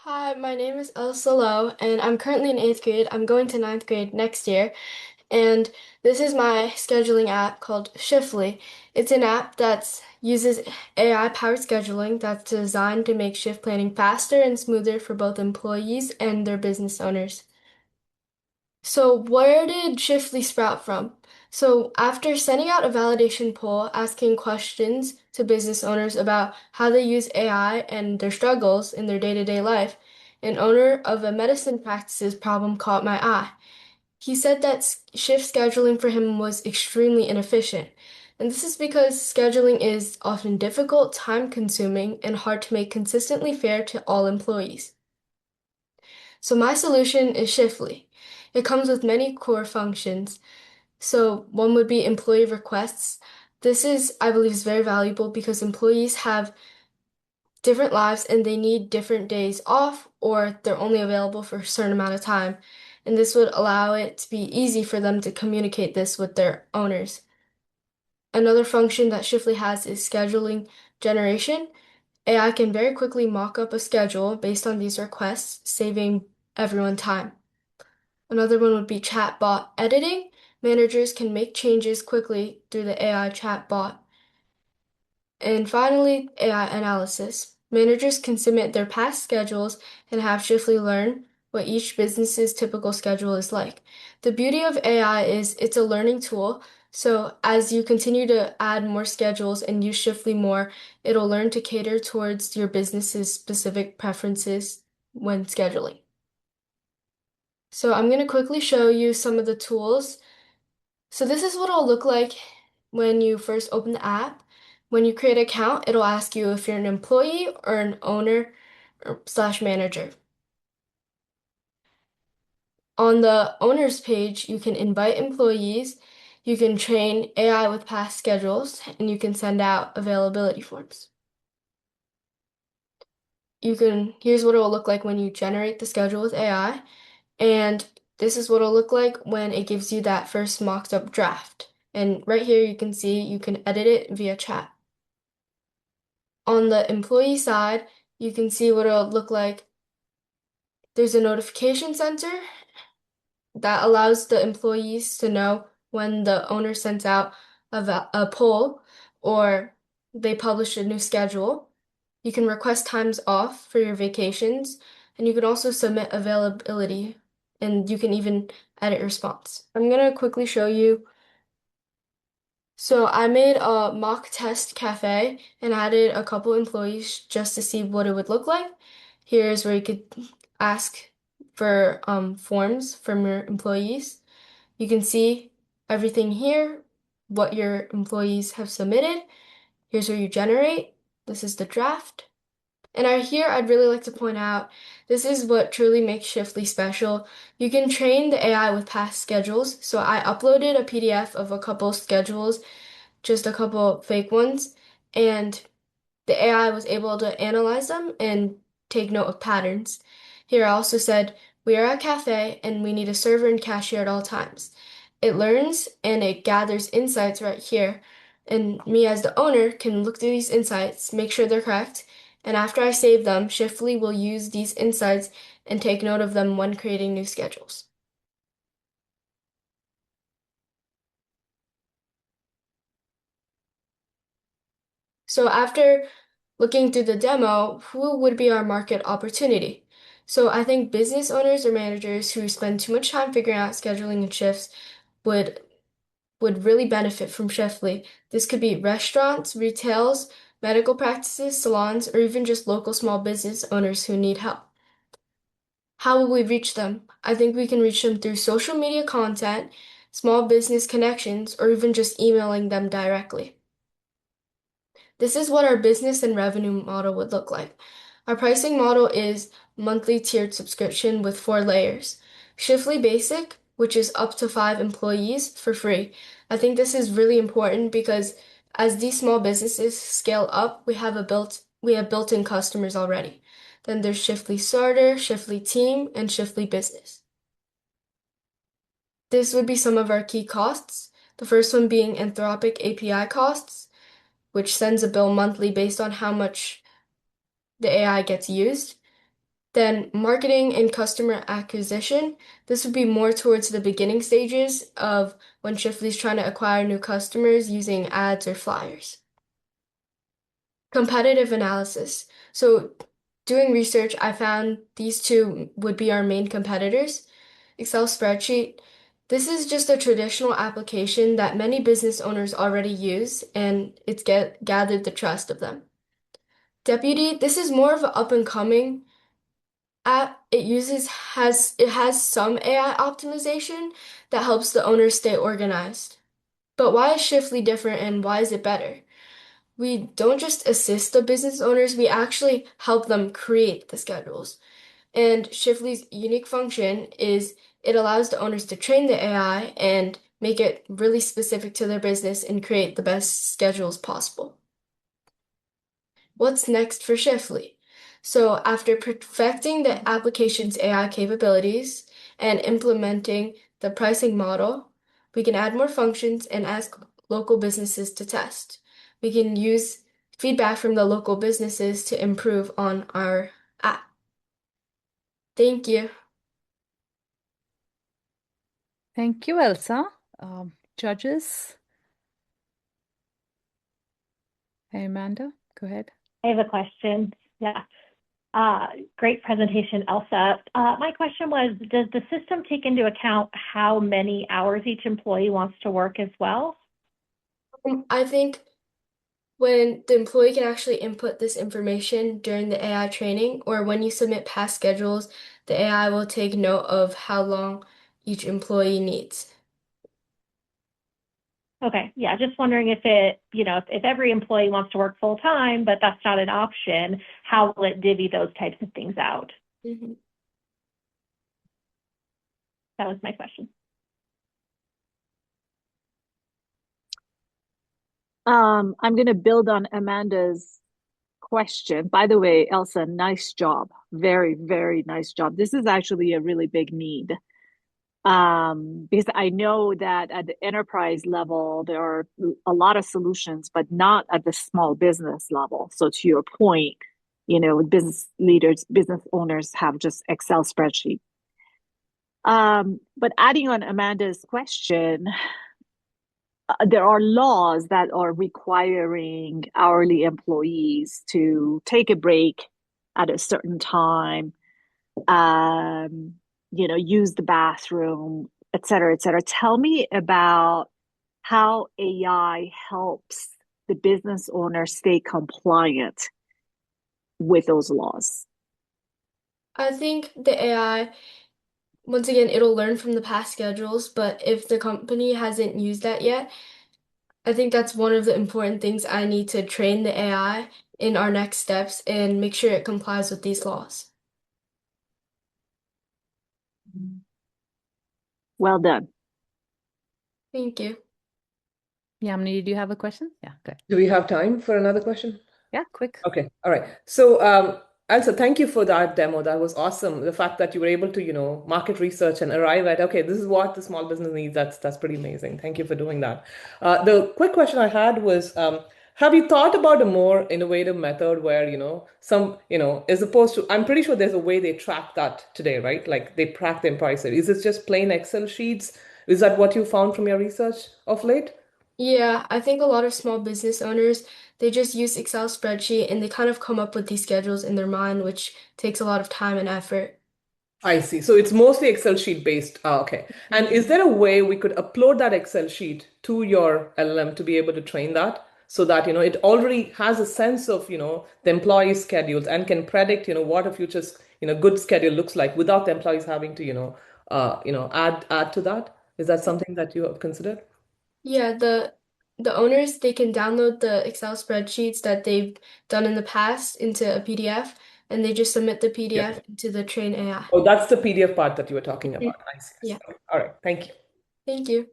Hi, my name is Elsa, and I'm currently in 8th grade. I'm going to 9th grade next year, and this is my scheduling app called Shiftly. It's an app that uses AI-powered scheduling that's designed to make shift planning faster and smoother for both employees and their business owners. So where did Shiftly sprout from? So after sending out a validation poll asking questions to business owners about how they use AI and their struggles in their day-to-day life, an owner of a medicine practices problem caught my eye. He said that shift scheduling for him was extremely inefficient. And this is because scheduling is often difficult, time-consuming, and hard to make consistently fair to all employees. So my solution is Shiftly. It comes with many core functions. So one would be employee requests. This is, I believe, is very valuable because employees have different lives and they need different days off or they're only available for a certain amount of time. And this would allow it to be easy for them to communicate this with their owners. Another function that Shiftly has is scheduling generation. AI can very quickly mock up a schedule based on these requests, saving everyone time. Another one would be chatbot editing. Managers can make changes quickly through the AI chatbot. And finally, AI analysis. Managers can submit their past schedules and have Shiftly learn what each business's typical schedule is like. The beauty of AI is it's a learning tool. So as you continue to add more schedules and use Shiftly more, it'll learn to cater towards your business's specific preferences when scheduling. So I'm going to quickly show you some of the tools. So this is what it'll look like when you first open the app. When you create an account, it'll ask you if you're an employee or an owner or slash manager. On the owner's page, you can invite employees, you can train AI with past schedules, and you can send out availability forms. Here's what it will look like when you generate the schedule with AI, and this is what it'll look like when it gives you that first mocked up draft. And right here, you can see you can edit it via chat. On the employee side, you can see what it'll look like. There's a notification center that allows the employees to know when the owner sends out a poll or they publish a new schedule. You can request times off for your vacations, and you can also submit availability, and you can even edit response. I'm going to quickly show you. So I made a mock test cafe and added a couple employees just to see what it would look like. Here's where you could ask for forms from your employees. You can see everything here, what your employees have submitted. Here's where you generate. This is the draft. And here I'd really like to point out, this is what truly makes Shiftly special. You can train the AI with past schedules. So I uploaded a PDF of a couple schedules, just a couple fake ones, and the AI was able to analyze them and take note of patterns. Here I also said, we are a cafe and we need a server and cashier at all times. It learns and it gathers insights right here. And me as the owner can look through these insights, make sure they're correct, and after I save them, Shiftly will use these insights and take note of them when creating new schedules. So after looking through the demo, who would be our market opportunity? So I think business owners or managers who spend too much time figuring out scheduling and shifts would would really benefit from Shiftly. This could be restaurants, retails, medical practices, salons, or even just local small business owners who need help. How will we reach them? I think we can reach them through social media content, small business connections, or even just emailing them directly. This is what our business and revenue model would look like. Our pricing model is monthly tiered subscription with 4 layers. Shiftly Basic, which is up to 5 employees for free. I think this is really important because as these small businesses scale up, we have built-in customers already. Then there's Shiftly Starter, Shiftly Team, and Shiftly Business. This would be some of our key costs. The first one being Anthropic API costs, which sends a bill monthly based on how much the AI gets used. Then marketing and customer acquisition. This would be more towards the beginning stages of when Shiftly's trying to acquire new customers using ads or flyers. Competitive analysis. So doing research, I found these two would be our main competitors. Excel spreadsheet. This is just a traditional application that many business owners already use, and it's gathered the trust of them. Deputy, this is more of an up and coming app. It has some AI optimization that helps the owner stay organized. But why is Shiftly different and why is it better? We don't just assist the business owners, we actually help them create the schedules. And Shiftly's unique function is it allows the owners to train the AI and make it really specific to their business and create the best schedules possible. What's next for Shiftly? So after perfecting the application's AI capabilities and implementing the pricing model, we can add more functions and ask local businesses to test. We can use feedback from the local businesses to improve on our app. Thank you. Thank you, Elsa. Judges? Hey, Amanda, go ahead. I have a question. Yeah. Great presentation, Elsa. My question was, does the system take into account how many hours each employee wants to work as well? I think when the employee can actually input this information during the AI training or when you submit past schedules, the AI will take note of how long each employee needs. Okay, yeah, just wondering if it, if every employee wants to work full time, but that's not an option, how will it divvy those types of things out? Mm-hmm. That was my question. I'm going to build on Amanda's question. By the way, Elsa, nice job. Very, very nice job. This is actually a really big need. Because I know that at the enterprise level, there are a lot of solutions, but not at the small business level. So to your point, business leaders, business owners have just Excel spreadsheet. But adding on Amanda's question, there are laws that are requiring hourly employees to take a break at a certain time, use the bathroom, et cetera, et cetera. Tell me about how AI helps the business owner stay compliant with those laws. I think the AI, once again, it'll learn from the past schedules, but if the company hasn't used that yet, I think that's one of the important things I need to train the AI in our next steps and make sure it complies with these laws. Well done. Thank you. Yamini, do you have a question? Yeah, good. Do we have time for another question? Yeah, quick. Okay, all right. So, Elsa, thank you for that demo. That was awesome. The fact that you were able to, market research and arrive at, okay, this is what the small business needs. That's pretty amazing. Thank you for doing that. The quick question I had was, have you thought about a more innovative method where, as opposed to, I'm pretty sure there's a way they track that today, right? Like they track the employee side. Is it just plain Excel sheets? Is that what you found from your research of late? Yeah, I think a lot of small business owners, they just use Excel spreadsheet and they kind of come up with these schedules in their mind, which takes a lot of time and effort. I see. So it's mostly Excel sheet based. Okay. And is there a way we could upload that Excel sheet to your LLM to be able to train that so that, it already has a sense of, the employee schedules and can predict, what a future, good schedule looks like without the employees having to, add to that? Is that something that you have considered? Yeah, the owners, they can download the Excel spreadsheets that they've done in the past into a PDF and they just submit the Yeah. PDF into the train AI. Oh, that's the PDF part that you were talking about. I see. I see. Yeah. Okay. All right. Thank you. Thank you.